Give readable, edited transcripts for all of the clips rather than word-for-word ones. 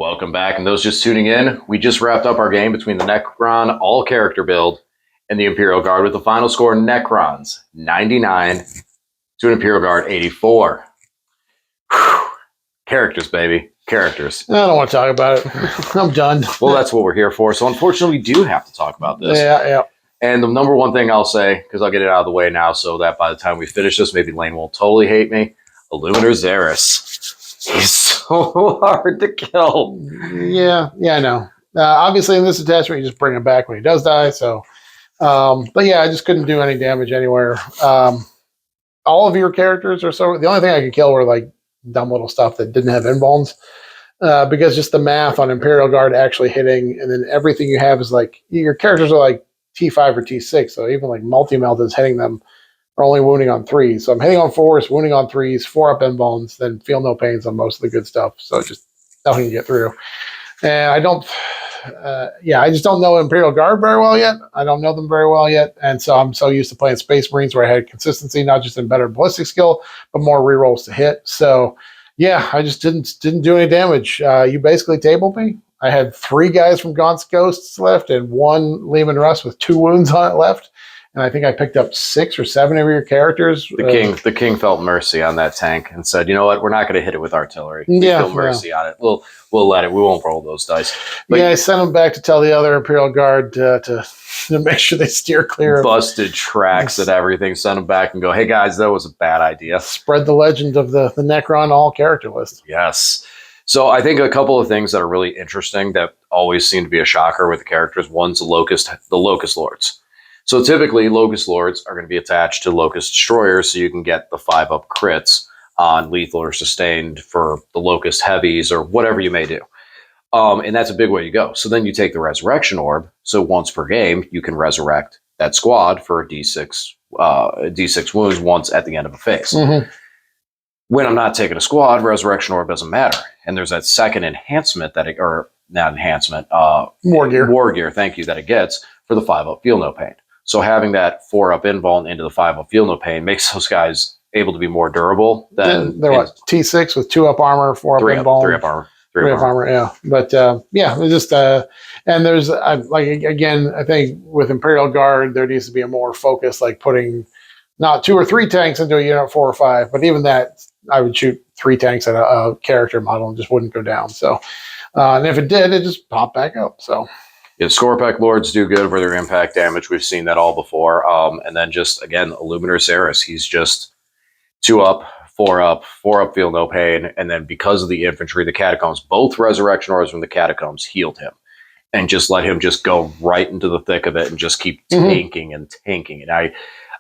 Welcome back, and those just tuning in, we just wrapped up our game between the Necron all-character build and the Imperial Guard with the final score Necrons 99 to an Imperial Guard 84. Whew. Characters, baby. Characters. I don't want to talk about it. I'm done. Well, that's what we're here for, so unfortunately we do have to talk about this. Yeah. And the number one thing I'll say, because I'll get it out of the way now so that by the time we finish this, maybe Lane won't totally hate me, Illuminator Xeris. He's so hard to kill. Yeah, I know. Obviously, in this attachment, you just bring him back when he does die. So, but yeah, I just couldn't do any damage anywhere. All of your characters are so. The only thing I could kill were like dumb little stuff that didn't have inbones, because just the math on Imperial Guard actually hitting, and then everything you have is like your characters are like T5 or T6. So even like multi-melt is hitting them. Only wounding on 3s. So I'm hitting on 4s, wounding on 3s, 4-up end bones, then feel no pains on most of the good stuff. So just nothing to get through. And I don't, I just don't know Imperial Guard very well yet. I don't know them very well yet. And so I'm so used to playing Space Marines where I had consistency, not just in better ballistic skill, but more rerolls to hit. So yeah, I just didn't do any damage. You basically tabled me. I had 3 guys from Gaunt's Ghosts left and 1 Lehman Russ with 2 wounds on it left. And I think I picked up 6 or 7 of your characters. The king felt mercy on that tank and said, "You know what? We're not going to hit it with artillery. We feel mercy on it. We'll let it. We won't roll those dice." But I sent them back to tell the other Imperial Guard to make sure they steer clear of busted tracks and everything. Send them back and go, "Hey guys, that was a bad idea." Spread the legend of the Necron all character list. Yes. So I think a couple of things that are really interesting that always seem to be a shocker with the characters. One's the Locust Lords. So typically, Locust Lords are going to be attached to Locust Destroyers, so you can get the 5-up crits on lethal or sustained for the Locust Heavies or whatever you may do. And that's a big way to go. So then you take the Resurrection Orb. So once per game, you can resurrect that squad for a D6 wounds once at the end of a phase. Mm-hmm. When I'm not taking a squad, Resurrection Orb doesn't matter. And there's that second enhancement War Gear, thank you, that it gets for the 5-up Feel No Pain. So having that 4-up invuln into the 5-up Feel No Pain makes those guys able to be more durable than they're what, T6 with 2-up armor, 4-up invuln, 3-up armor. 3-up armor, yeah. But it's just and there's like again, I think with Imperial Guard there needs to be a more focus, like putting not 2 or 3 tanks into a unit 4 or 5, but even that I would shoot 3 tanks at a character model and just wouldn't go down. So and if it did, it just popped back up. So. Yeah, Scorpack Lords do good for their impact damage. We've seen that all before. And then just, again, Illuminator Xeris. He's just 2-up, 4-up, 4-up Feel No Pain. And then because of the infantry, the Catacombs, both Resurrection Orbs from the Catacombs healed him. And just let him just go right into the thick of it and just keep tanking and tanking. And I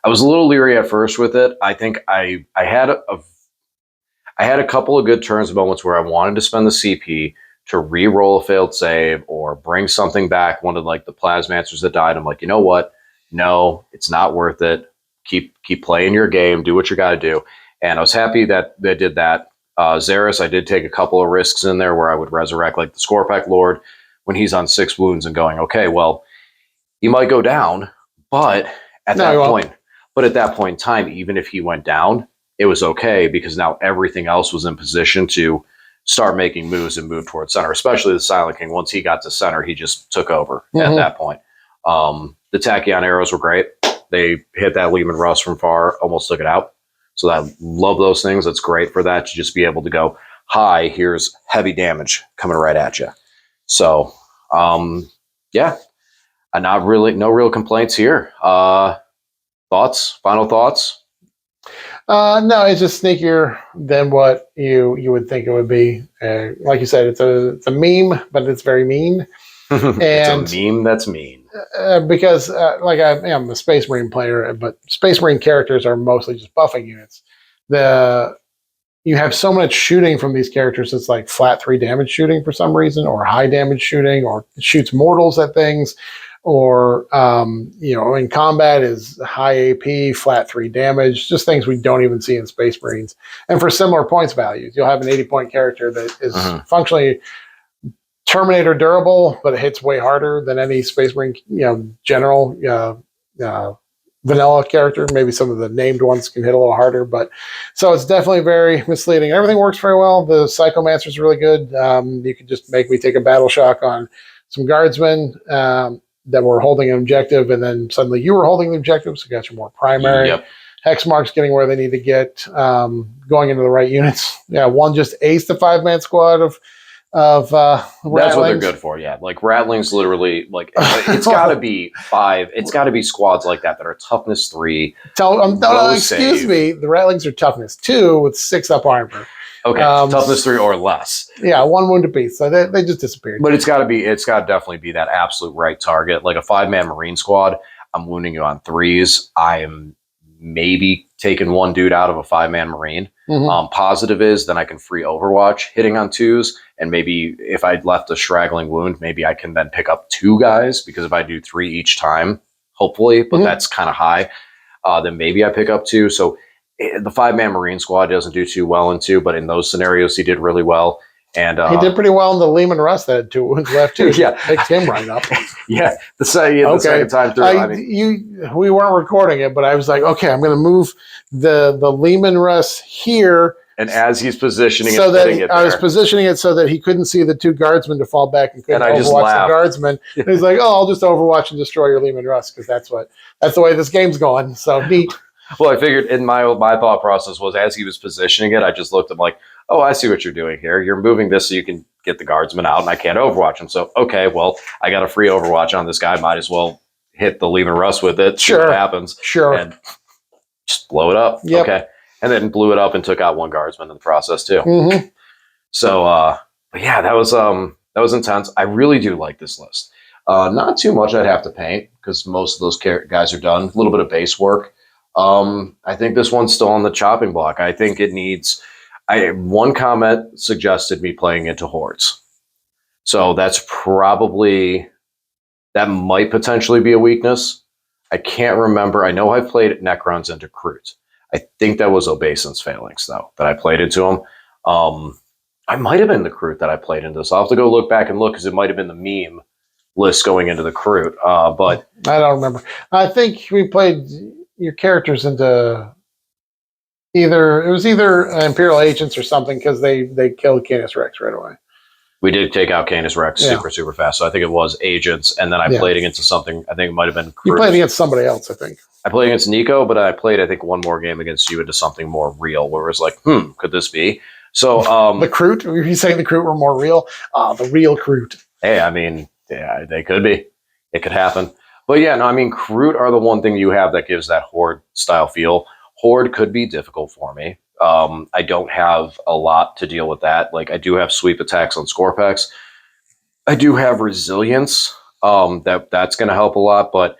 was a little leery at first with it. I think I had a couple of good turns, moments where I wanted to spend the CP to re-roll a failed save or bring something back, one of like the Plasmancers that died. I'm like, you know what? No, it's not worth it. Keep playing your game. Do what you got to do. And I was happy that they did that. Xeris, I did take a couple of risks in there where I would resurrect like the Scorpack Lord when he's on 6 wounds and going, okay, well, he might go down, but at that point in time, even if he went down, it was okay because now everything else was in position to start making moves and move towards center, especially the Silent King. Once he got to center, he just took over at that point. The Tachyon arrows were great. They hit that Lehman Russ from far, almost took it out. So I love those things. That's great for that, to just be able to go, hi, here's heavy damage coming right at you. So, no real complaints here. Final thoughts? No, it's just sneakier than what you would think it would be. Like you said, it's a meme, but it's very mean. It's a meme that's mean. Because I'm a Space Marine player, but Space Marine characters are mostly just buffing units. You have so much shooting from these characters. It's like flat 3 damage shooting for some reason, or high damage shooting, or shoots mortals at things. Or, in combat is high AP, flat 3 damage, just things we don't even see in Space Marines. And for similar points values, you'll have an 80-point character that is functionally Terminator durable, but it hits way harder than any Space Marine, general vanilla character. Maybe some of the named ones can hit a little harder, but so it's definitely very misleading. Everything works very well. The Psychomancer is really good. You can just make me take a battle shock on some guardsmen that were holding an objective, and then suddenly you were holding the objective, so you got your more primary. Yep. Hex marks getting where they need to get, going into the right units. Yeah, one just aced the 5-man squad of That's what they're Rattlings. good for. Yeah, like Rattlings, literally, like it's got to be 5. It's got to be squads like that are toughness 3. Excuse me, the Rattlings are toughness 2 with 6 up armor. Okay, toughness 3 or less. Yeah, 1 wound apiece. So they just disappeared. But it's got to definitely be that absolute right target. Like a 5-man Marine squad, I'm wounding you on 3s. I am maybe taking 1 dude out of a 5-man Marine. Positive is then I can free Overwatch hitting on 2s, and maybe if I left a straggling wound, maybe I can then pick up 2 guys, because if I do 3 each time, hopefully, but that's kind of high, then maybe I pick up 2. So the 5-man Marine squad doesn't do too well in 2, but in those scenarios he did really well. And he did pretty well in the Lehman Russ that had 2 wounds left too. Yeah, picked him right up. Yeah, the second time through. We weren't recording it, but I was like, okay, I'm going to move the Lehman Russ here, and as he's positioning so it, that I was positioning it so that he couldn't see the 2 guardsmen to fall back and couldn't overwatch the guardsmen. And he's like, oh, I'll just overwatch and destroy your Lehman Russ, because that's the way this game's going. So neat. Well, I figured in my thought process was, as he was positioning it, I just looked at him like, oh, I see what you're doing here. You're moving this so you can get the guardsman out, and I can't overwatch him. So, okay, well, I got a free overwatch on this guy. Might as well hit the Lehman Russ with it. Sure. See what happens. Sure. And just blow it up. Yep. Okay. And then blew it up and took out 1 guardsman in the process too. So, but yeah, that was intense. I really do like this list. Not too much I'd have to paint, because most of those guys are done. A little bit of base work. I think this one's still on the chopping block. I think it needs. One comment suggested me playing into hordes, so that might potentially be a weakness. I can't remember. I know I've played Necrons into Kroot. I think that was Obeison's Phalanx though that I played into him. I might have been the Kroot that I played into this. I'll have to go look back and look, because it might have been the meme list going into the Kroot. But I don't remember. I think we played your characters into either Imperial Agents or something, because they killed Canis Rex right away. We did take out Canis Rex super fast. So I think it was Agents, and then I played against something. I think it might have been Cruz. You played against somebody else, I think. I played against Nico, but I played, I think, 1 more game against you into something more real, where it was like, could this be? So the Kroot? Were you saying the Kroot were more real? The real Kroot. Hey, I mean, yeah, they could be. It could happen. But yeah, no, I mean, Kroot are the one thing you have that gives that Horde style feel. Horde could be difficult for me. I don't have a lot to deal with that. Like, I do have sweep attacks on Scorpex. I do have resilience. That's going to help a lot, but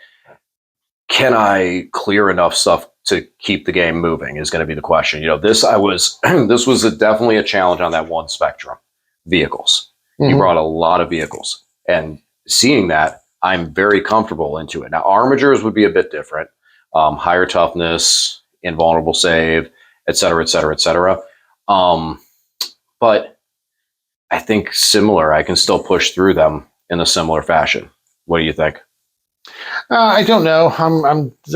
can I clear enough stuff to keep the game moving is going to be the question. This was definitely a challenge on that one spectrum. Vehicles. You brought a lot of vehicles, and seeing that, I'm very comfortable into it. Now, armigers would be a bit different. Higher toughness, invulnerable save, et cetera, et cetera, et cetera. But I think similar, I can still push through them in a similar fashion. What do you think? I don't know.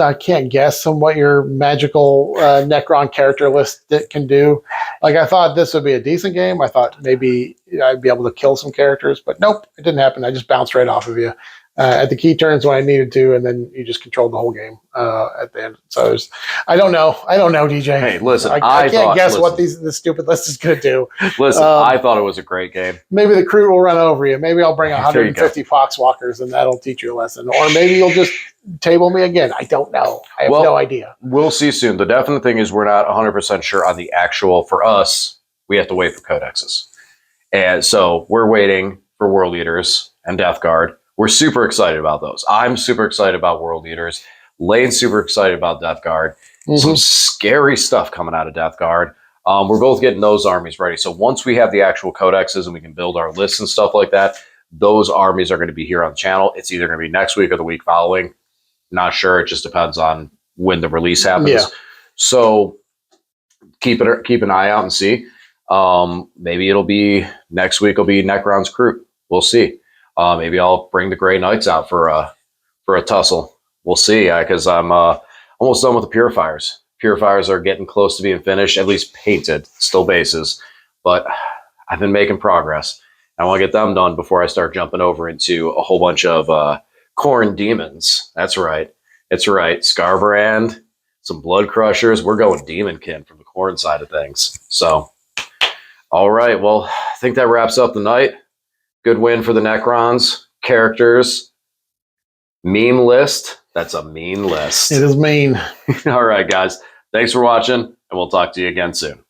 I can't guess on what your magical Necron character list can do. Like, I thought this would be a decent game. I thought maybe I'd be able to kill some characters, but nope, it didn't happen. I just bounced right off of you at the key turns when I needed to, and then you just controlled the whole game at the end. So I don't know, DJ. Hey, listen, I can't guess what this stupid list is going to do. Listen, I thought it was a great game. Maybe the Kroot will run over you. Maybe I'll bring 150 Foxwalkers, and that'll teach you a lesson. Or maybe you'll just table me again. I don't know. I have no idea. We'll see soon. The definite thing is we're not 100% sure on the actual. For us, we have to wait for codexes. And so we're waiting for World Leaders and Death Guard. We're super excited about those. I'm super excited about World Leaders. Lane's super excited about Death Guard. Some scary stuff coming out of Death Guard. We're both getting those armies ready. So once we have the actual codexes and we can build our lists and stuff like that, those armies are going to be here on the channel. It's either going to be next week or the week following. Not sure. It just depends on when the release happens. Yeah. So keep an eye out and see. Maybe it'll be next week. Will be Necron's Kroot. We'll see. Maybe I'll bring the Grey Knights out for a tussle. We'll see. Because I'm almost done with the purifiers. Purifiers are getting close to being finished, at least painted, still bases, but I've been making progress. I want to get them done before I start jumping over into a whole bunch of corn demons. That's right. It's right. Scarbrand, some blood crushers. We're going demonkin from the corn side of things. So, all right. Well, I think that wraps up the night. Good win for the Necrons. Characters. Meme list. That's a mean list. It is mean. All right, guys. Thanks for watching, and we'll talk to you again soon.